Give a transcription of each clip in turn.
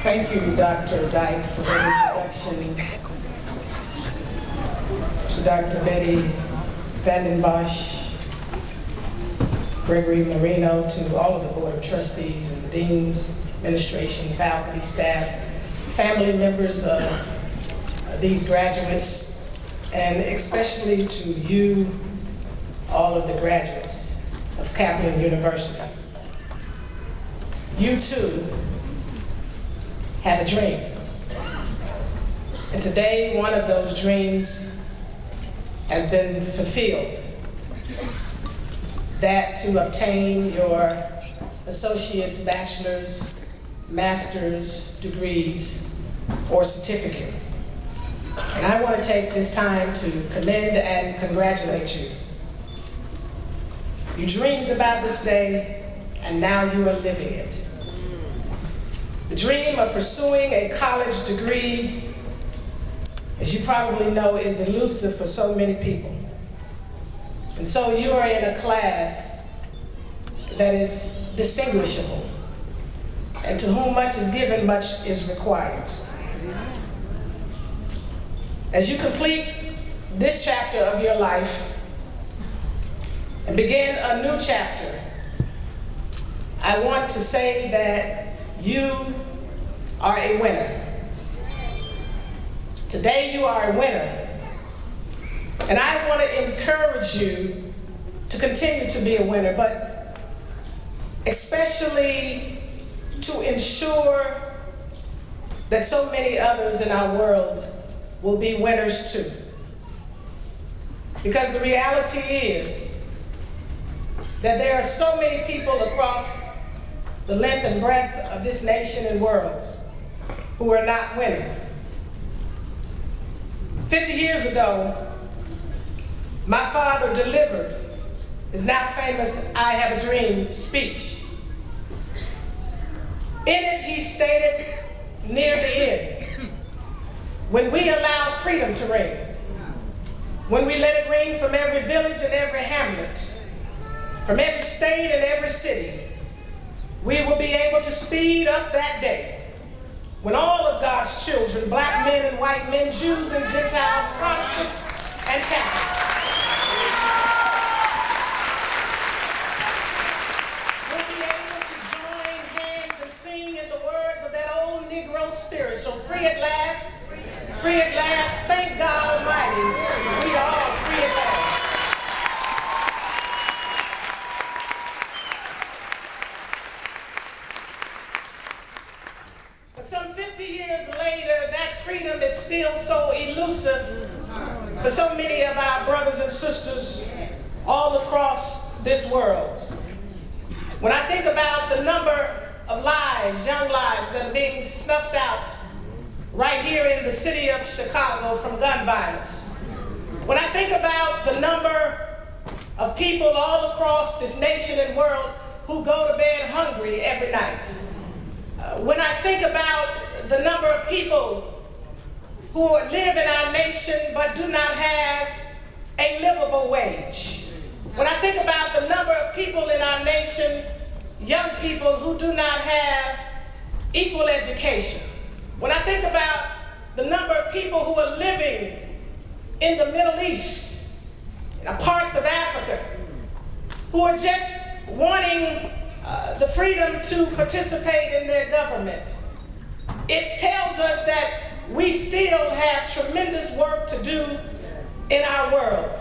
Thank you, Dr. Dyke, for the introduction. To Dr. Betty Vanden Bosch, Gregory Marino, to all of the Board of Trustees and the Deans, administration, faculty, staff, family members of these graduates, and especially to you, all of the graduates of Kaplan University. You too have a dream. And today, one of those dreams has been fulfilled. That to obtain your associate's, bachelor's, master's degrees or certificate. And I want to take this time to commend and congratulate you. You dreamed about this day, and now you are living it. The dream of pursuing a college degree, as you probably know, is elusive for so many people. And so you are in a class that is distinguishable, and to whom much is given, much is required. As you complete this chapter of your life and begin a new chapter, I want to say that you are a winner. Today you are a winner. And I want to encourage you to continue to be a winner, but especially to ensure that so many others in our world will be winners too. Because the reality is that there are so many people across the length and breadth of this nation and world who are not winning. 50 years ago, my father delivered his now famous "I Have a Dream" speech. In it, he stated near the end, when we allow freedom to reign, when we let it ring from every village and every hamlet, from every state and every city, we will be able to speed up that day when all of God's children, black men and white men, Jews and Gentiles, Protestants and Catholics, will be able to join hands and sing in the words of that old Negro spirit. So free at last, thank God Almighty, we are all free at last. But some 50 years later, that freedom is still so elusive for so many of our brothers and sisters all across this world. When I think about the number of lives, young lives, that are being snuffed out right here in the city of Chicago from gun violence, when I think about the number of people all across this nation and world who go to bed hungry every night, when I think about the number of people who live in our nation but do not have a livable wage, when I think about the number of people in our nation, young people who do not have equal education, when I think about the number of people who are living in the Middle East, in parts of Africa, who are just wanting the freedom to participate in their government, it tells us that we still have tremendous work to do in our world.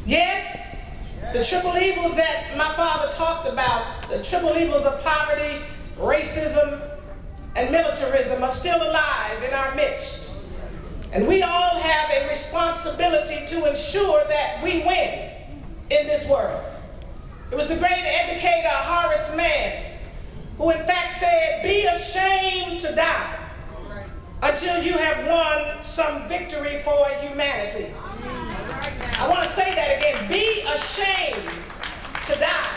Yes, the triple evils that my father talked about, the triple evils of poverty, racism, and militarism are still alive in our midst. And we all have a responsibility to ensure that we win in this world. It was the great educator Horace Mann who in fact said, "Be ashamed to die until you have won some victory for humanity." I want to say that again. Be ashamed to die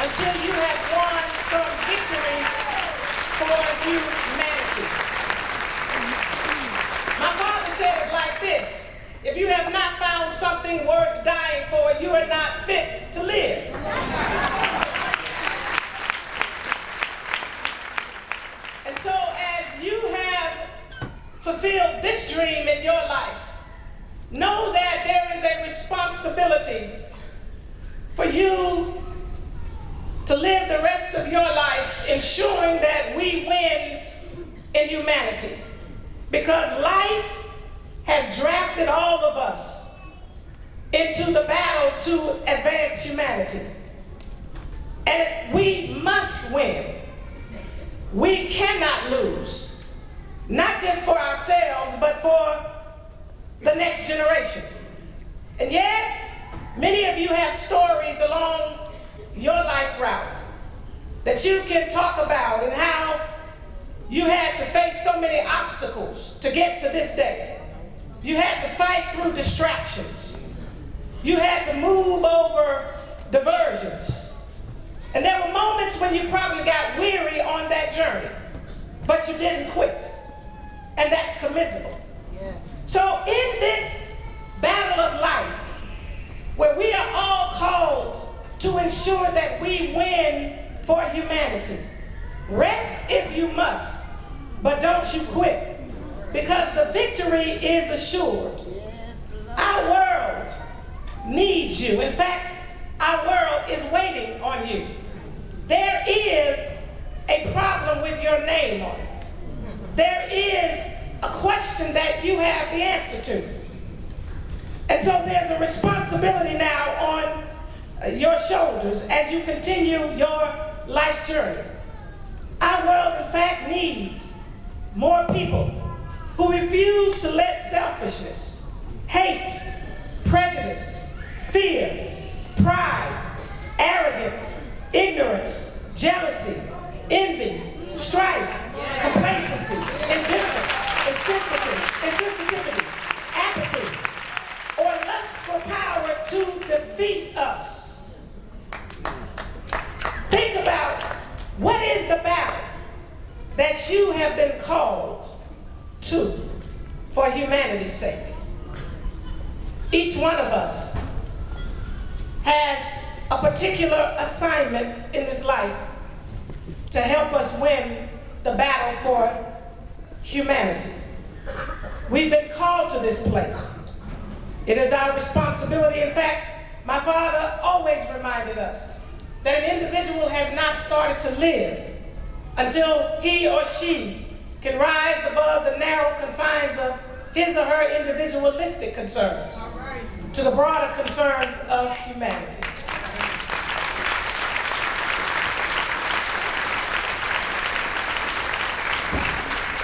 until you have won some victory for humanity. My father said it like this: if you have not found something worth dying for, you are not fit to live. fulfill this dream in your life, know that there is a responsibility for you to live the rest of your life ensuring that we win in humanity. Because life has drafted all of us into the battle to advance humanity. And we must win. We cannot lose, not just for ourselves, but for the next generation. And yes, many of you have stories along your life route that you can talk about, and how you had to face so many obstacles to get to this day. You had to fight through distractions. You had to move over diversions. And there were moments when you probably got weary on that journey, but you didn't quit. And that's commendable. Yeah. So in this battle of life, where we are all called to ensure that we win for humanity, rest if you must, but don't you quit, because the victory is assured. Our world needs you. In fact, our world is waiting on you. There is a problem with your name on it. There is a question that you have the answer to. And so there's a responsibility now on your shoulders as you continue your life's journey. Our world, in fact, needs more people who refuse to let selfishness, hate, prejudice, fear, pride, arrogance, ignorance, jealousy, envy, strife, complacency, indifference, insensitivity, apathy, or lust for power to defeat us. Think about, what is the battle that you have been called to for humanity's sake? Each one of us has a particular assignment in this life to help us win the battle for humanity. We've been called to this place. It is our responsibility. In fact, my father always reminded us that an individual has not started to live until he or she can rise above the narrow confines of his or her individualistic concerns to the broader concerns of humanity.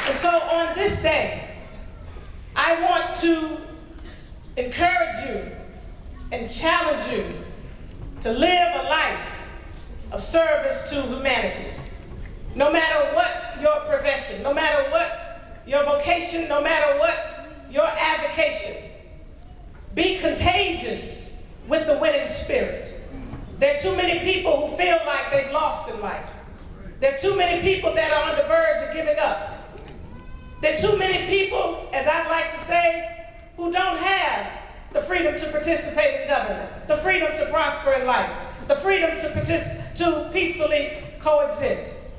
And so on this day, I want to encourage you and challenge you to live a life of service to humanity. No matter what your profession, no matter what your vocation, no matter what your avocation, be contagious with the winning spirit. There are too many people who feel like they've lost in life. There are too many people that are on the verge of giving up. There are too many people, as I'd like to say, who don't have the freedom to participate in government, the freedom to prosper in life, the freedom to peacefully coexist.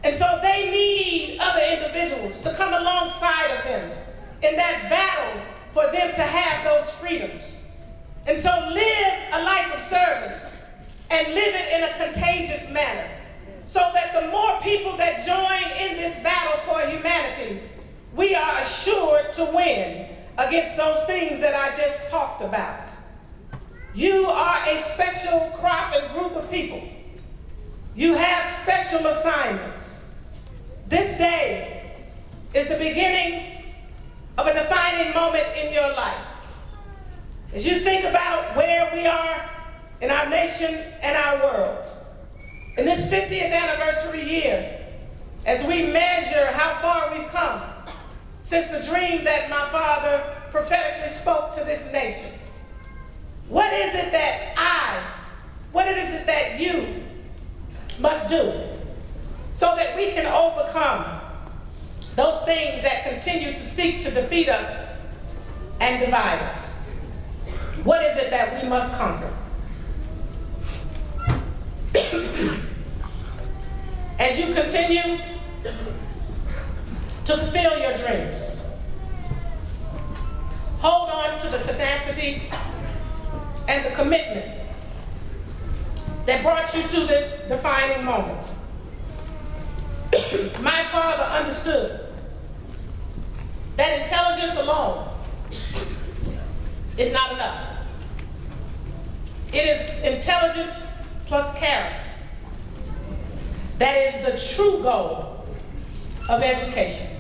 And so they need other individuals to come alongside of them in that battle for them to have those freedoms. And so live a life of service and live it in a contagious manner, so that the more people that join in this battle for humanity, we are assured to win against those things that I just talked about. You are a special crop and group of people. You have special assignments. This day is the beginning of a defining moment in your life. As you think about where we are in our nation and our world, in this 50th anniversary year, as we measure how far we've come since the dream that my father prophetically spoke to this nation, what is it that you must do so that we can overcome those things that continue to seek to defeat us and divide us? What is it that we must conquer? As you continue to fulfill your dreams, the tenacity and the commitment that brought you to this defining moment. My father understood that intelligence alone is not enough. It is intelligence plus character that is the true goal of education.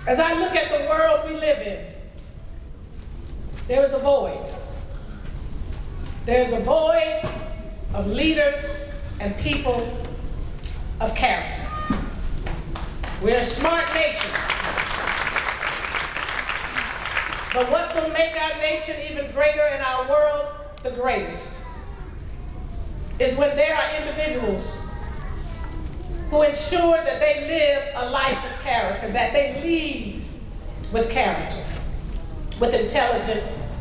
As I look at the world we live in, there is a void. There's a void of leaders and people of character. We're a smart nation. But what will make our nation even greater and our world the greatest is when there are individuals who ensure that they live a life of character, that they lead with character, with intelligence,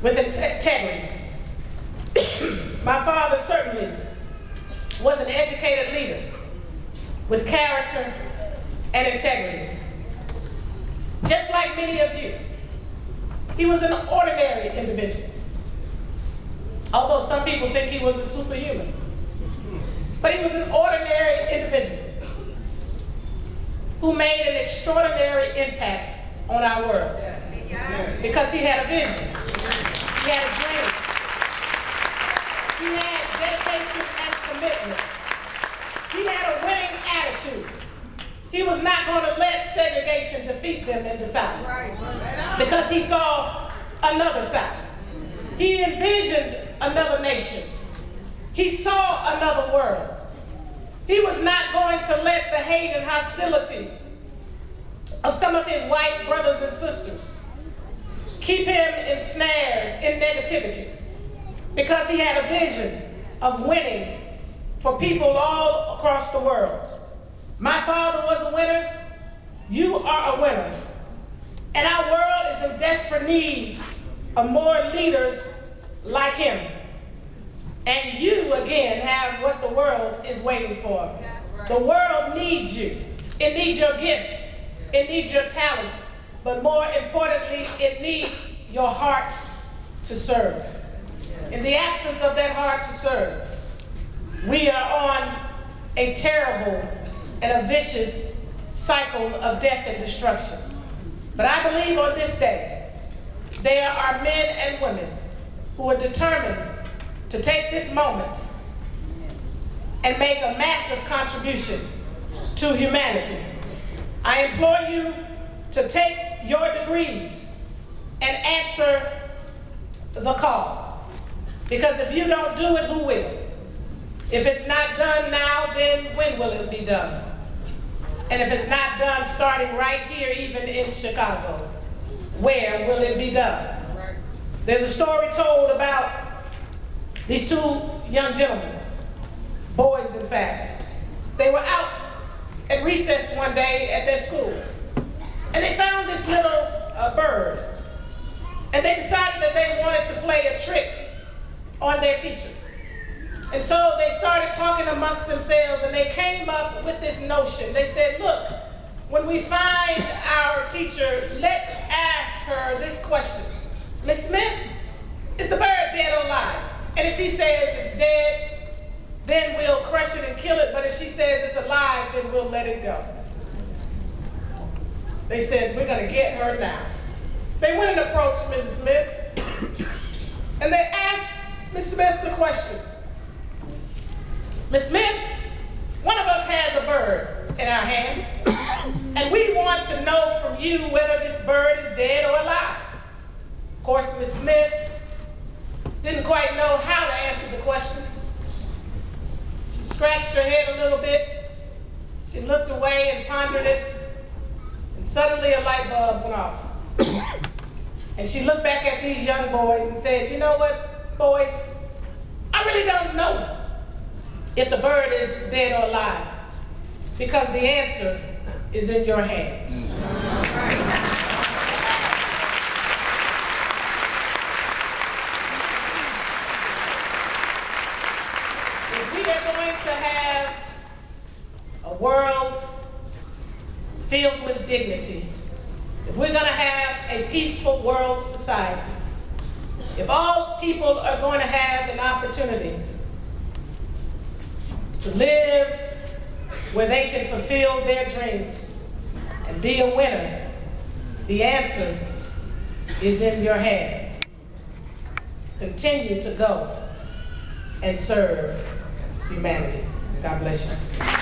with integrity. My father certainly was an educated leader with character and integrity. Just like many of you, he was an ordinary individual, although some people think he was a superhuman. But he was an ordinary individual who made an extraordinary impact on our world because he had a vision, he had a dream, he had dedication and commitment, he had a winning attitude. He was not going to let segregation defeat them in the South because he saw another South. He envisioned another nation. He saw another world. He was not going to let the hate and hostility of some of his white brothers and sisters keep him ensnared in negativity because he had a vision of winning for people all across the world. My father was a winner. You are a winner. And our world is in desperate need of more leaders like him. And you, again, have what the world is waiting for. The world needs you. It needs your gifts. It needs your talents. But more importantly, it needs your heart to serve. In the absence of that heart to serve, we are on a terrible and a vicious cycle of death and destruction. But I believe on this day, there are men and women who are determined to take this moment and make a massive contribution to humanity. I implore you to take your degrees and answer the call. Because if you don't do it, who will? If it's not done now, then when will it be done? And if it's not done starting right here, even in Chicago, where will it be done? There's a story told about these two young gentlemen, boys in fact. They were out at recess one day at their school, and they found this little bird. And they decided that they wanted to play a trick on their teacher. And so they started talking amongst themselves, and they came up with this notion. They said, look, when we find our teacher, let's ask her this question. Miss Smith, is the bird dead or alive? And if she says it's dead, then we'll crush it and kill it. But if she says it's alive, then we'll let it go. They said, we're going to get her now. They went and approached Mrs. Smith, and they asked Miss Smith the question. Miss Smith, one of us has a bird in our hand, and we want to know from you whether this bird is dead or alive. Of course, Miss Smith didn't quite know how to answer the question. She scratched her head a little bit. She looked away and pondered it, and suddenly a light bulb went off. And she looked back at these young boys and said, you know what, boys, I really don't know if the bird is dead or alive, because the answer is in your hands. world filled with dignity, if we're going to have a peaceful world society, if all people are going to have an opportunity to live where they can fulfill their dreams and be a winner, the answer is in your hand. Continue to go and serve humanity. God bless you.